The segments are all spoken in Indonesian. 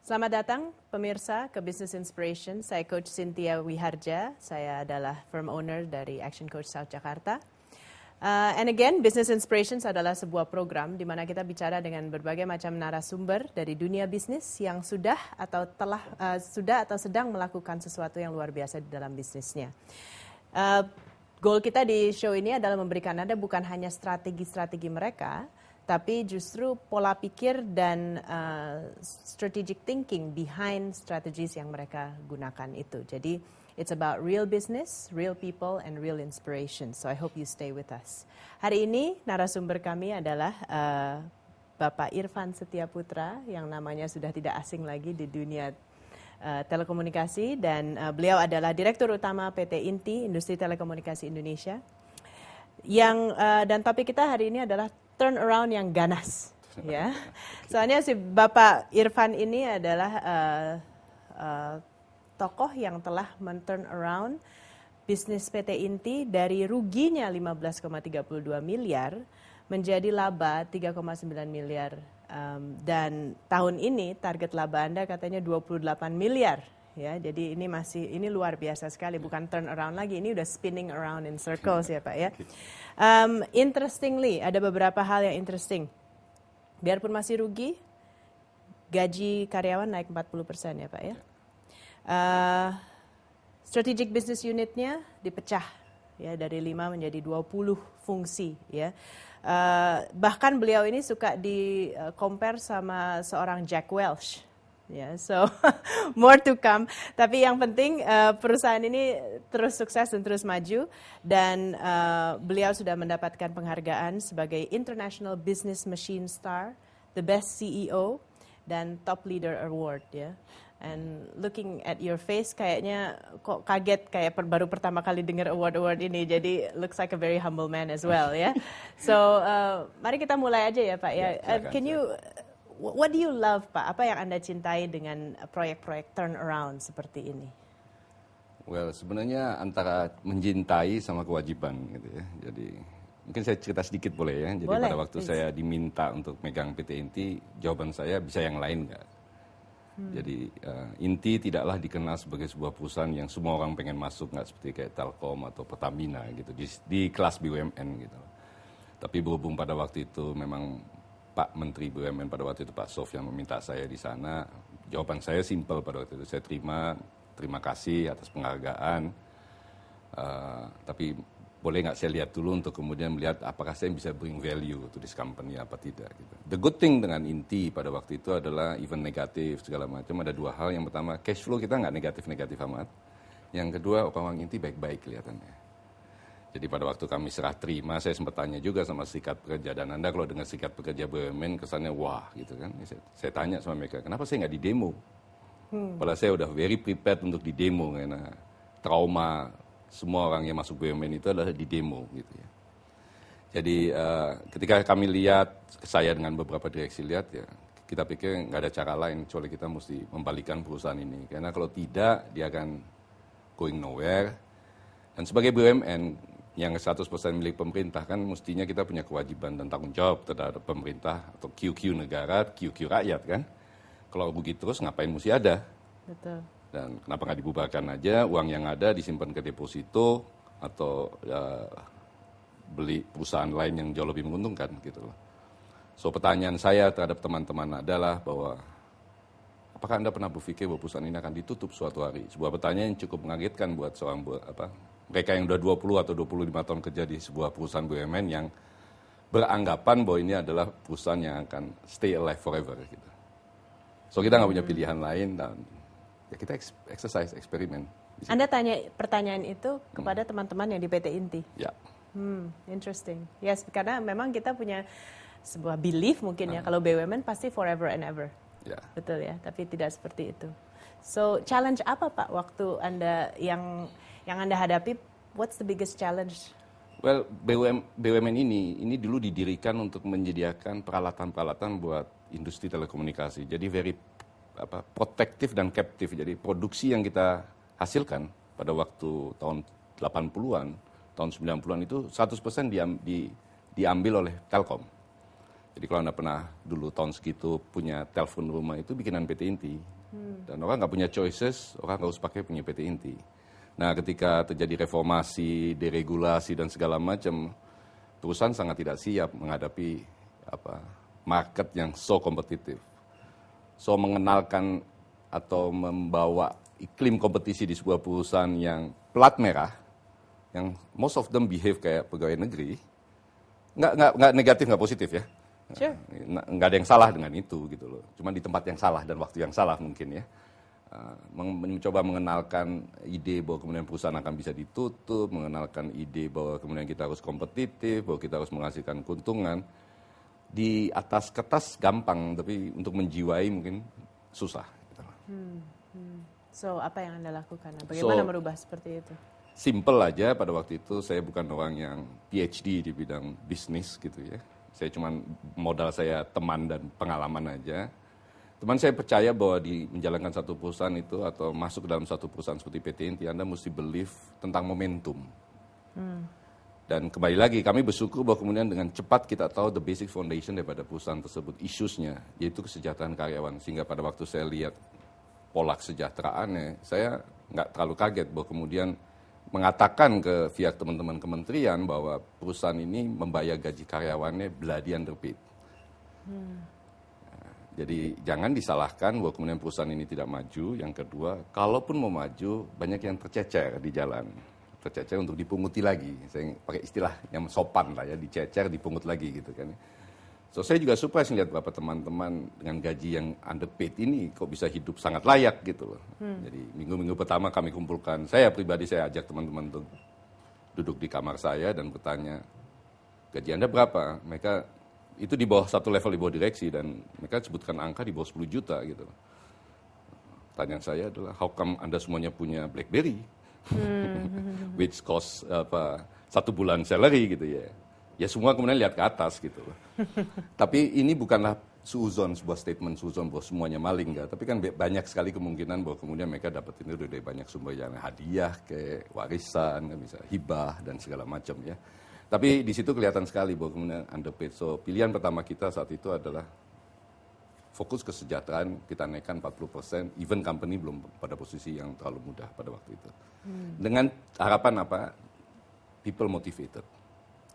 Selamat datang pemirsa ke Business Inspiration. Saya Coach Cynthia Wiharja. Saya adalah firm owner dari Action Coach South Jakarta. And again, Business Inspirations adalah sebuah program di mana kita bicara dengan berbagai macam narasumber dari dunia bisnis yang sudah atau sedang melakukan sesuatu yang luar biasa di dalam bisnisnya. Goal kita di show ini adalah memberikan Anda bukan hanya strategi-strategi mereka, tapi justru pola pikir dan strategic thinking behind strategies yang mereka gunakan itu. Jadi, it's about real business, real people, and real inspiration. So I hope you stay with us. Hari ini narasumber kami adalah Bapak Irfan Setiaputra, yang namanya sudah tidak asing lagi di dunia telekomunikasi, dan beliau adalah Direktur Utama PT Inti, Industri Telekomunikasi Indonesia. Dan topik kita hari ini adalah turnaround yang ganas, ya. Soalnya si Bapak Irfan ini adalah tokoh yang telah men-turn around bisnis PT Inti dari ruginya 15,32 miliar menjadi laba 3,9 miliar. Dan tahun ini target laba Anda katanya 28 miliar. Ya, jadi ini luar biasa sekali, bukan turn around lagi, ini udah spinning around in circles ya Pak ya. Interestingly, ada beberapa hal yang interesting. Biarpun masih rugi, gaji karyawan naik 40% ya Pak ya. Strategic business unitnya dipecah ya dari 5 menjadi 20 fungsi ya. Bahkan beliau ini suka di compare sama seorang Jack Welch. Ya, so more to come. Tapi yang penting perusahaan ini terus sukses dan terus maju, dan beliau sudah mendapatkan penghargaan sebagai International Business Machine Star, the Best CEO, dan Top Leader Award ya. And looking at your face, kayaknya kok kaget kayak baru pertama kali dengar award ini. Jadi looks like a very humble man as well ya. So mari kita mulai aja ya Pak ya. Can you What do you love, Pak? Apa yang Anda cintai dengan proyek-proyek turnaround seperti ini? Well, sebenarnya antara mencintai sama kewajiban gitu ya. Jadi mungkin saya cerita sedikit boleh ya. Jadi boleh, pada waktu saya diminta untuk megang PT Inti, jawaban saya bisa yang lain nggak? Jadi Inti tidaklah dikenal sebagai sebuah perusahaan yang semua orang pengen masuk, nggak seperti kayak Telkom atau Pertamina gitu di kelas BUMN gitu. Tapi berhubung pada waktu itu memang Pak Menteri BUMN pada waktu itu Pak Sof yang meminta saya di sana, jawaban saya simpel pada waktu itu, saya terima kasih atas penghargaan, tapi boleh nggak saya lihat dulu untuk kemudian melihat apakah saya bisa bring value to this company apa tidak gitu. The good thing dengan Inti pada waktu itu adalah even negatif segala macam, ada dua hal. Yang pertama, cash flow kita nggak negatif-negatif amat. Yang kedua, orang Inti baik-baik kelihatannya. Jadi pada waktu kami serah terima, saya sempat tanya juga sama Serikat Pekerja, dan Anda kalau dengar Serikat Pekerja BUMN kesannya wah gitu kan. Saya tanya sama mereka, kenapa saya nggak di demo? Padahal saya udah very prepared untuk di demo, karena trauma semua orang yang masuk BUMN itu adalah di demo gitu ya. Jadi ketika kami lihat, saya dengan beberapa direksi lihat ya, kita pikir nggak ada cara lain kecuali kita mesti membalikan perusahaan ini. Karena kalau tidak, dia akan going nowhere. Dan sebagai BUMN yang 100% milik pemerintah, kan mestinya kita punya kewajiban dan tanggung jawab terhadap pemerintah atau QQ negara, QQ rakyat kan. Kalau begitu terus ngapain mesti ada? Betul. Dan kenapa nggak dibubarkan aja, uang yang ada disimpan ke deposito atau beli perusahaan lain yang jauh lebih menguntungkan gitu loh. So pertanyaan saya terhadap teman-teman adalah bahwa apakah Anda pernah berpikir bahwa perusahaan ini akan ditutup suatu hari? Sebuah pertanyaan yang cukup mengagetkan buat seorang mereka yang udah 20 atau 25 tahun kerja di sebuah perusahaan BUMN yang beranggapan bahwa ini adalah perusahaan yang akan stay alive forever gitu. So kita nggak punya pilihan lain, dan ya kita exercise, eksperimen. Anda tanya pertanyaan itu kepada teman-teman yang di PT Inti? Ya. Interesting. Yes, karena memang kita punya sebuah belief mungkin ya, kalau BUMN pasti forever and ever. Ya. Betul ya, tapi tidak seperti itu. So challenge apa Pak waktu Anda yang Anda hadapi? What's the biggest challenge? Well, BUMN ini dulu didirikan untuk menyediakan peralatan-peralatan buat industri telekomunikasi. Jadi very protektif dan captive. Jadi produksi yang kita hasilkan pada waktu tahun 80-an, tahun 90-an itu 100% diambil oleh Telkom. Jadi kalau Anda pernah dulu tahun segitu punya telepon rumah itu bikinan PT Inti. Dan orang nggak punya choices, orang harus pakai punya PT Inti. Nah ketika terjadi reformasi, deregulasi dan segala macam, perusahaan sangat tidak siap menghadapi market yang so kompetitif. So mengenalkan atau membawa iklim kompetisi di sebuah perusahaan yang plat merah, yang most of them behave kayak pegawai negeri, nggak negatif, nggak positif ya. Sure. Nggak ada yang salah dengan itu gitu loh. Cuma di tempat yang salah dan waktu yang salah mungkin ya. Mencoba mengenalkan ide bahwa kemudian perusahaan akan bisa ditutup, mengenalkan ide bahwa kemudian kita harus kompetitif, bahwa kita harus menghasilkan keuntungan. Di atas kertas gampang, tapi untuk menjiwai mungkin susah. Gitu. So apa yang Anda lakukan? Bagaimana merubah seperti itu? Simple aja, pada waktu itu saya bukan orang yang PhD di bidang bisnis gitu ya. Saya cuma modal saya teman dan pengalaman aja. Teman saya percaya bahwa di menjalankan satu perusahaan itu atau masuk ke dalam satu perusahaan seperti PT Inti, Anda mesti believe tentang momentum. Dan kembali lagi, kami bersyukur bahwa kemudian dengan cepat kita tahu the basic foundation daripada perusahaan tersebut, issues-nya, yaitu kesejahteraan karyawan. Sehingga pada waktu saya lihat pola kesejahteraannya, saya nggak terlalu kaget bahwa kemudian mengatakan ke pihak teman-teman kementerian bahwa perusahaan ini membayar gaji karyawannya bloody underpaid. Jadi jangan disalahkan bahwa kemudian perusahaan ini tidak maju. Yang kedua, kalaupun mau maju, banyak yang tercecer di jalan. Tercecer untuk dipunguti lagi. Saya pakai istilah yang sopan lah ya, dicecer, dipungut lagi gitu kan. So saya juga surprise melihat beberapa teman-teman dengan gaji yang underpaid ini kok bisa hidup sangat layak gitu loh. Jadi minggu-minggu pertama kami kumpulkan, saya pribadi saya ajak teman-teman untuk duduk di kamar saya dan bertanya, gaji Anda berapa? Mereka itu di bawah satu level, di bawah direksi, dan mereka sebutkan angka di bawah 10 juta gitu. Pertanyaan saya adalah, how come Anda semuanya punya BlackBerry? Which cost 1 bulan salary gitu ya. Ya semua kemudian lihat ke atas gitu loh. Tapi ini bukanlah sebuah statement suuzon bahwa semuanya maling enggak. Tapi kan banyak sekali kemungkinan bahwa kemudian mereka dapat ini dari banyak sumber, yang hadiah, kayak warisan, bisa hibah dan segala macam ya. Tapi di situ kelihatan sekali bahwa kemudian underpaid. So pilihan pertama kita saat itu adalah fokus kesejahteraan, kita naikkan 40%, even company belum pada posisi yang terlalu mudah pada waktu itu. Dengan harapan apa? People motivated.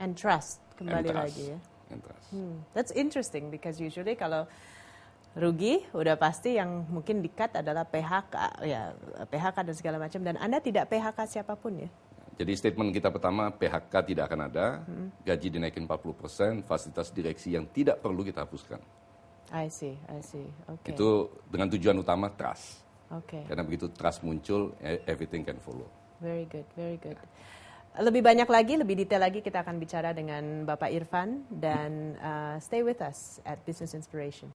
And trust, kembali lagi ya. And trust. That's interesting because usually kalau rugi udah pasti yang mungkin di-cut adalah PHK, ya PHK dan segala macam, dan Anda tidak PHK siapapun ya. Jadi statement kita pertama, PHK tidak akan ada, gaji dinaikin 40%, fasilitas direksi yang tidak perlu kita hapuskan. I see. Okay. Itu dengan tujuan utama trust. Okay. Karena begitu trust muncul, everything can follow. Very good. Lebih banyak lagi, lebih detail lagi kita akan bicara dengan Bapak Irfan, dan stay with us at Business Inspiration.